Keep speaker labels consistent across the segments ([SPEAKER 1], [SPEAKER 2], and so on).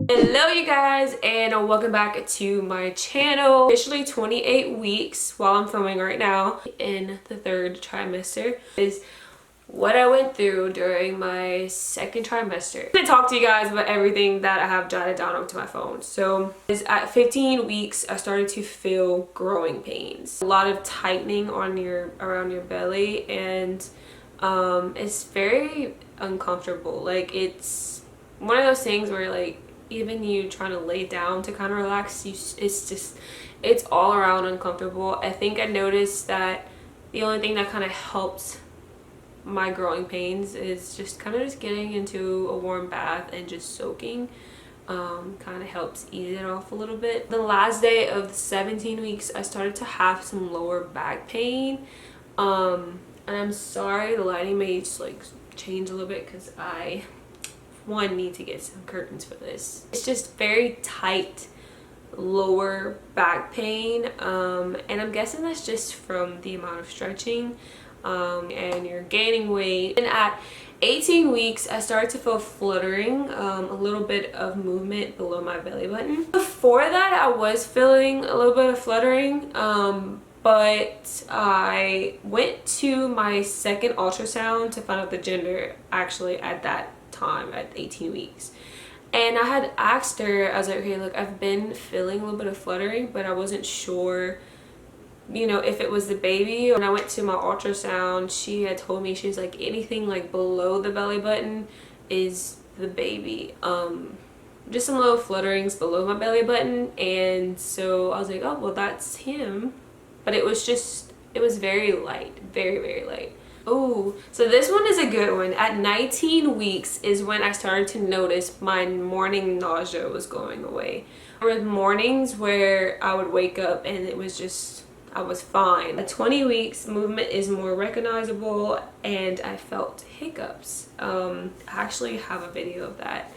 [SPEAKER 1] Hello you guys, and welcome back to my channel. Officially 28 weeks while I'm filming right now in the third trimester is what I went through during my second trimester. I'm gonna talk to you guys about everything that I have jotted down onto my phone. So at 15 weeks I started to feel growing pains, a lot of tightening on around your belly, and it's very uncomfortable. Like, it's one of those things where, like, even you trying to lay down to kind of relax, it's all around uncomfortable. I think I noticed that the only thing that kind of helps my growing pains is just getting into a warm bath and just soaking. Kind of helps ease it off a little bit. The last day of the 17 weeks I started to have some lower back pain, and I'm sorry the lighting may just like change a little bit because I need to get some curtains for this. It's just very tight lower back pain, and I'm guessing that's just from the amount of stretching, and you're gaining weight. And at 18 weeks I started to feel fluttering, a little bit of movement below my belly button. Before that I was feeling a little bit of fluttering, but I went to my second ultrasound to find out the gender actually at that time at 18 weeks, and I had asked her, I was like, okay, look, I've been feeling a little bit of fluttering, but I wasn't sure, you know, if it was the baby. When I went to my ultrasound, she had told me, she's like, anything like below the belly button is the baby. Just some little flutterings below my belly button, and so I was like, oh well, that's him. But it was very light, very light. Oh, so this one is a good one. At 19 weeks is when I started to notice my morning nausea was going away. There were mornings where I would wake up and it was just, I was fine. At 20 weeks, movement is more recognizable and I felt hiccups. I actually have a video of that.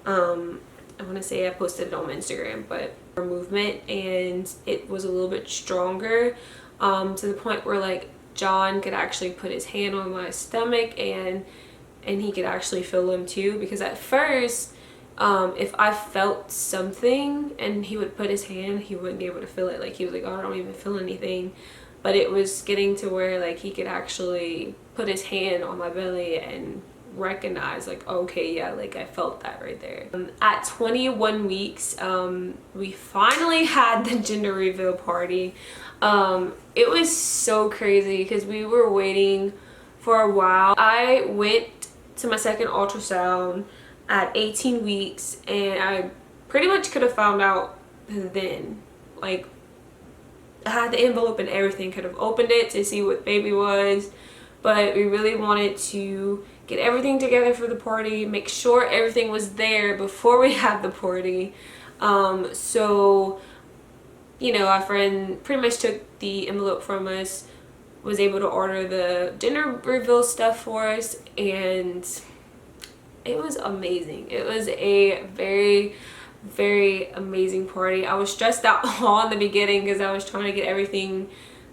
[SPEAKER 1] I want to say I posted it on my Instagram, but movement, and it was a little bit stronger, to the point where like John could actually put his hand on my stomach and he could actually feel them too, because at first if I felt something and he would put his hand, he wouldn't be able to feel it. Like, he was like, oh, I don't even feel anything. But it was getting to where like he could actually put his hand on my belly and recognize, like, okay, yeah, like I felt that right there. At 21 weeks we finally had the gender reveal party. It was so crazy because we were waiting for a while. I went to my second ultrasound at 18 weeks and I pretty much could have found out then. Like, I had the envelope and everything, could have opened it to see what baby was, but we really wanted to get everything together for the party, make sure everything was there before we had the party. So, you know, our friend pretty much took the envelope from us, was able to order the gender reveal stuff for us, and it was amazing. It was a very amazing party. I was stressed out all in the beginning because I was trying to get everything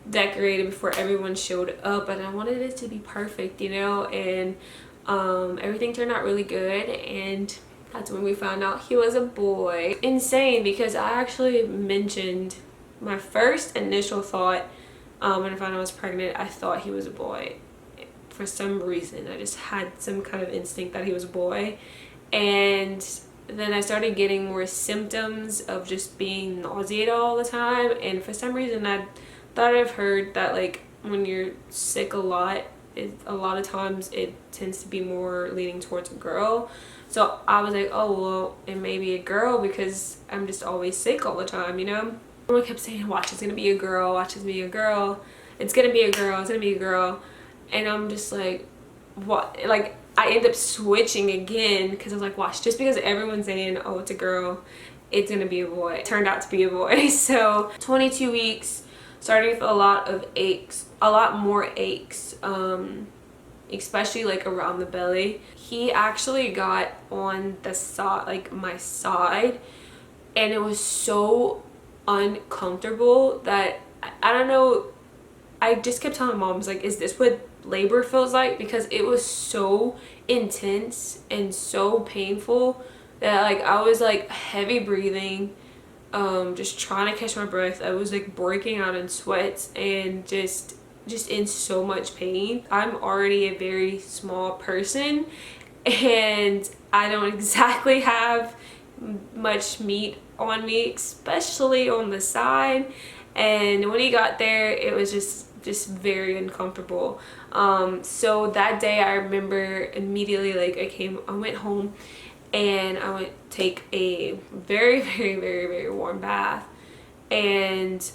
[SPEAKER 1] decorated before everyone showed up, and I wanted it to be perfect, you know, and everything turned out really good. And that's when we found out he was a boy. Insane, because I actually mentioned my first initial thought when I found out I was pregnant, I thought he was a boy. For some reason I just had some kind of instinct that he was a boy, and then I started getting more symptoms of just being nauseated all the time, and for some reason I thought I've heard that like when you're sick a lot of times it tends to be more leaning towards a girl. So I was like, oh well, it may be a girl because I'm just always sick all the time, you know. Everyone kept saying, watch, it's gonna be a girl, watch, it's gonna be a girl, it's gonna be a girl, it's gonna be a girl. And I'm just like, what? Like, I end up switching again because I was like, watch, just because everyone's saying, oh, it's a girl, it's gonna be a boy. It turned out to be a boy. So 22 weeks, starting to feel a lot of aches, a lot more aches, especially like around the belly. He actually got on the side, like my side, and it was so uncomfortable that I don't know, I just kept telling my mom, I was like, is this what labor feels like, because it was so intense and so painful that like I was like heavy breathing, just trying to catch my breath. I was like breaking out in sweats and just in so much pain. I'm already a very small person and I don't exactly have much meat on me, especially on the side. And when he got there, it was just very uncomfortable. So that day I remember immediately, like I went home and I went to take a very, very, very, very warm bath. And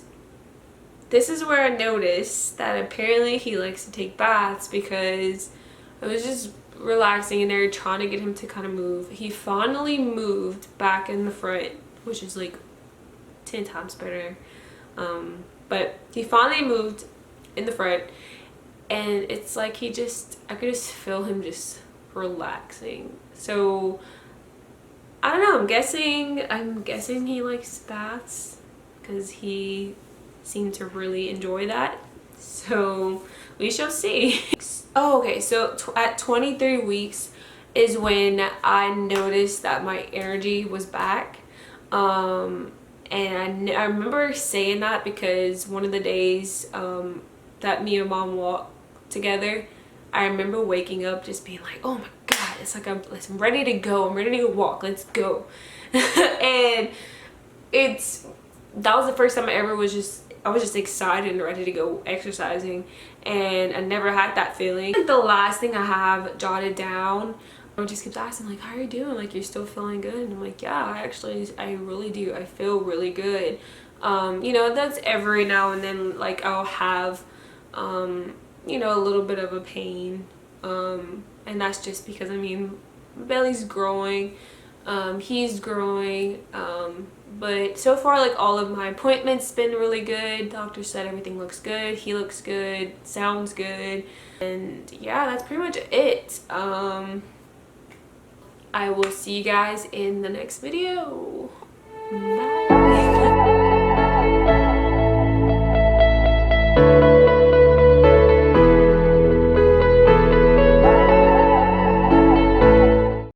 [SPEAKER 1] this is where I noticed that apparently he likes to take baths, because I was just relaxing in there trying to get him to kind of move. He finally moved back in the front, which is like 10 times better. But he finally moved in the front, and it's like I could just feel him just relaxing. So I don't know, I'm guessing he likes baths because he seemed to really enjoy that. So we shall see. Oh, okay, so at 23 weeks is when I noticed that my energy was back. And I remember saying that because one of the days that me and mom walked together, I remember waking up just being like, oh my god, it's like I'm ready to go, I'm ready to walk, let's go. And that was the first time I was just excited and ready to go exercising, and I never had that feeling. The last thing I have jotted down, I just keeps asking like, how are you doing, like you're still feeling good? And I'm like, yeah, I really do, I feel really good. You know, that's every now and then, like I'll have you know, a little bit of a pain, and that's just because, I mean, my belly's growing, he's growing, but so far, like, all of my appointments been really good. Doctor said everything looks good, he looks good, sounds good, and yeah, that's pretty much it. I will see you guys in the next video. Bye.